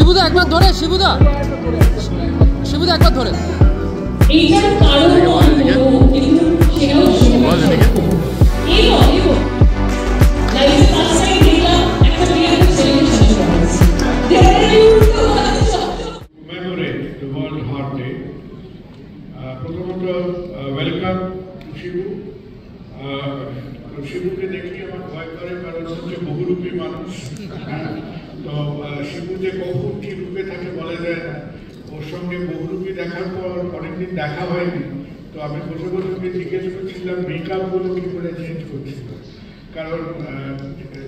শিবুদা একবার ধরে, শিবুদা একবার ধরে। এইটার কারণ হলো কিন্তু সেটাও প্রথমত ওয়েলকাম শিবু। শিবুকে দেখলে আমার ভয় করে, কারণ হচ্ছে বহুরূপী মানুষ। তো শিবু যে কখন কি রূপে থাকে বলা যায় না। ওর সঙ্গে বহুরূপী দেখার পর অনেকদিন দেখা হয়নি, তো আমি বসে বসে ওকে জিজ্ঞেস করছিলাম মেকআপগুলো কি করে চেঞ্জ করছিল, কারণ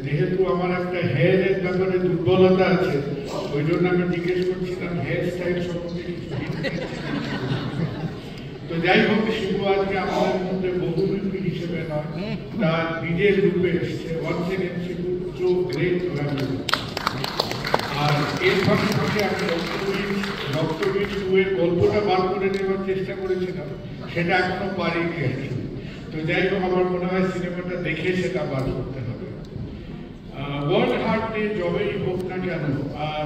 যেহেতু আমার একটা হেয়ারের ব্যাপারে দুর্বলতা আছে, ওই জন্য আমি জিজ্ঞেস করছিলাম হেয়ার স্টাইল সম্বন্ধে কিছু। তো যাই হোক, শিবু আজকে আমাদের মধ্যে বহুরূপী হিসেবে নয়, তার নিজের রূপে এসছে। One second Shibu, so great to have you. আর এর ফাঁকে ফাঁকে আমি রক্তবীজ 2 এর গল্পটা বার করে নেওয়ার চেষ্টা করেছিলাম, সেটা এখনো পারিনি আর কি। তো যাই হোক, আমার মনে হয় সিনেমাটা দেখে সেটা বার করতে হবে। ওয়ার্ল্ড হার্ট ডে যবেই হোক না কেন,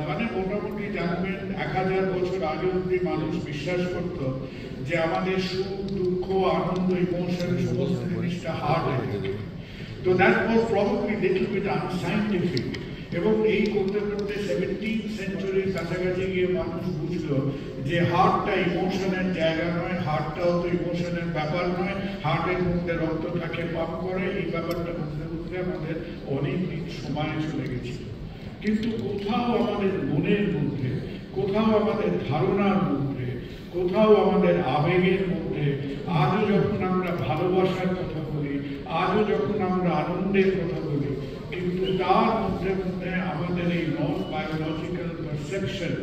মানে মোটামুটি জানবেন 1000 বছর আগে অব্দি মানুষ বিশ্বাস করত যে আমাদের সুখ, দুঃখ, আনন্দ, ইমোশন সমস্ত জিনিসটা হার্ট থাকে। তো that was probably little bit unscientific. এবং এই করতে করতে 17th সেঞ্চুরির কাছাকাছি গিয়ে মানুষ বুঝলো যে হার্টটা ইমোশনের জায়গা নয়, হার্টটাও তো ইমোশনের ব্যাপার নয়, হার্টের মধ্যে রক্তটাকে পাম্প করে, এই ব্যাপারটা বুঝতে বুঝতে আমাদের অনেক দিন সময় চলে গেছিল। কিন্তু কোথাও আমাদের মনের মধ্যে, কোথাও আমাদের ধারণার মধ্যে, কোথাও আমাদের আবেগের মধ্যে আজও যখন আমরা ভালোবাসার কথা বলি, আজও যখন আমরা আনন্দের কথা বলি, কিন্তু তার মধ্যে মধ্যে আমাদের এই নন বায়োলজিক্যাল পারসেপশন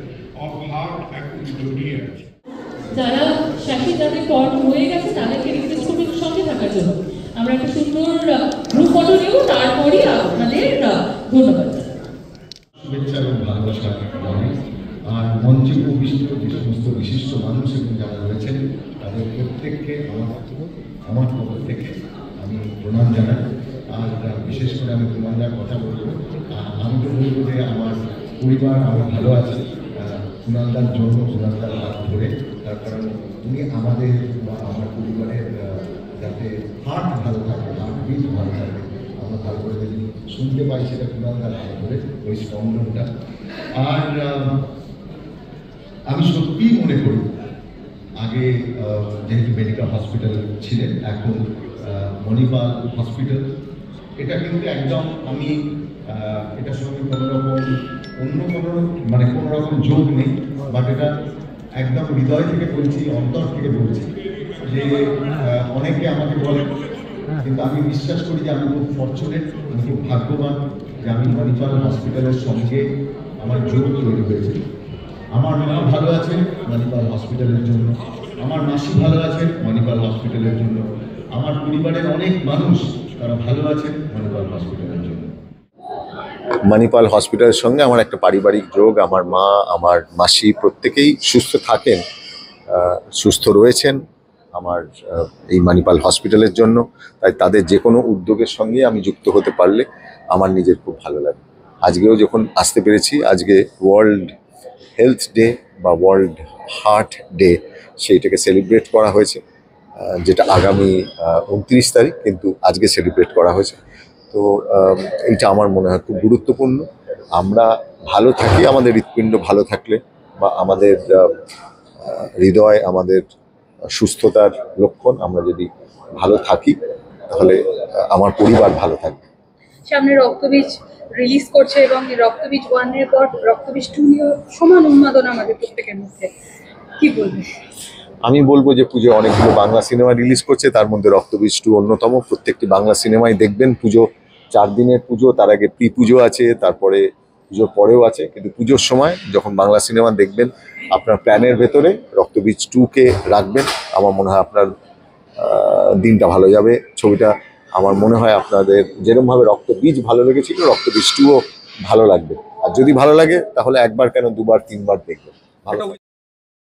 অফ হার্ট এখন জড়িয়ে আছে। যারা সাক্ষী যাদের পট হয়ে গেছে তাদেরকে রিকোয়েস্ট করবো সঙ্গে থাকার জন্য। আমরা একটা সুন্দর গ্রুপ ফটো নেব, তারপরে আপনাদের ধন্যবাদ। শুভেচ্ছা এবং ভালোবাসা জানাই। আর মঞ্চে উপবিষ্ট যে সমস্ত বিশিষ্ট মানুষ এবং যারা রয়েছেন তাদের প্রত্যেককে আমার পক্ষ থেকে আমি প্রণাম জানাই। আর বিশেষ করে আমি কুনালদার কথা বলবো, আমি তো বলবো যে আমার পরিবার আমার ভালো আছে কুনালদার জন্য, কুনালদার হাত ধরে। তার কারণ উনি আমাদের বা আমার পরিবারের যাতে হার্ট ভালো থাকে, হার্ট বিট ভালো থাকে, আমরা ভালো করে যদি শুনতে পাই সেটা কুনালদার হাত ধরে, ওই স্পন্দনটা। আর আমি সত্যিই মনে করি আগে যেহেতু মেডিকেল হসপিটাল ছিলেন, এখন মণিপাল হসপিটাল, এটা কিন্তু একদম আমি এটার সঙ্গে কোনো রকম যোগ নেই, বাট এটা একদম হৃদয় থেকে বলছি, অন্তর থেকে বলছি যে অনেকে আমাকে বলে, কিন্তু আমি বিশ্বাস করি যে আমি খুব ফরচুনেট, আমি খুব ভাগ্যবান যে আমি মণিপাল হসপিটালের সঙ্গে আমার যোগ তৈরি হয়েছে। আমার মা ভালো আছে মণিপাল হসপিটালের জন্য, আমার মাসি ভালো আছে মণিপাল হসপিটালের জন্য, আমার পরিবারের অনেক মানুষ তারা ভালো আছে মণিপাল হসপিটালের জন্য। মণিপাল হসপিটালের সঙ্গে আমার একটা পারিবারিক যোগ। আমার মা, আমার মাসি প্রত্যেকেই সুস্থ থাকেন, সুস্থ রয়েছেন আমার এই মণিপাল হসপিটালের জন্য। তাই তাদের যে কোনো উদ্যোগের সঙ্গে আমি যুক্ত হতে পারলে আমার নিজের খুব ভালো লাগে। আজকেও যখন আসতে পেরেছি, আজকে ওয়ার্ল্ড হেলথ ডে বা ওয়ার্ল্ড হার্ট ডে, সেইটাকে সেলিব্রেট করা হয়েছে, যেটা আগামী 29 তারিখ, কিন্তু আজকে সেলিব্রেট করা হয়েছে। তো এইটা আমার মনে হয় খুব গুরুত্বপূর্ণ। আমরা ভালো থাকি, আমাদের হৃৎপিণ্ড ভালো থাকলে বা আমাদের হৃদয় আমাদের সুস্থতার লক্ষণ। আমরা যদি ভালো থাকি তাহলে আমার পরিবার ভালো থাকবে। সামনে রক্তবীজ রিলিজ করছে এবং রক্তবীজ 1 এর পর রক্তবীজ 2 নিয়ে সমান উন্মাদনা আমাদের প্রত্যেকের মধ্যে, কি বলবেন? আমি বলবো যে পুজো অনেকগুলো বাংলা সিনেমা রিলিজ করছে, তার মধ্যে রক্তবীজ 2 অন্যতম। প্রত্যেকটি বাংলা সিনেমাই দেখবেন। পুজো 4 দিনের পুজো, তার আগে প্রি পুজো আছে, তারপরে পুজোর পরেও আছে। কিন্তু পুজোর সময় যখন বাংলা সিনেমা দেখবেন, আপনার প্ল্যানের ভেতরে রক্তবীজ 2কে রাখবেন। আমার মনে হয় আপনার দিনটা ভালো যাবে। ছবিটা আমার মনে হয় আপনাদের যেরকমভাবে রক্তবীজ ভালো লেগেছিল, রক্তবীজ 2ও ভালো লাগবে। আর যদি ভালো লাগে তাহলে একবার কেন 2বার 3বার দেখবেন। ভালো।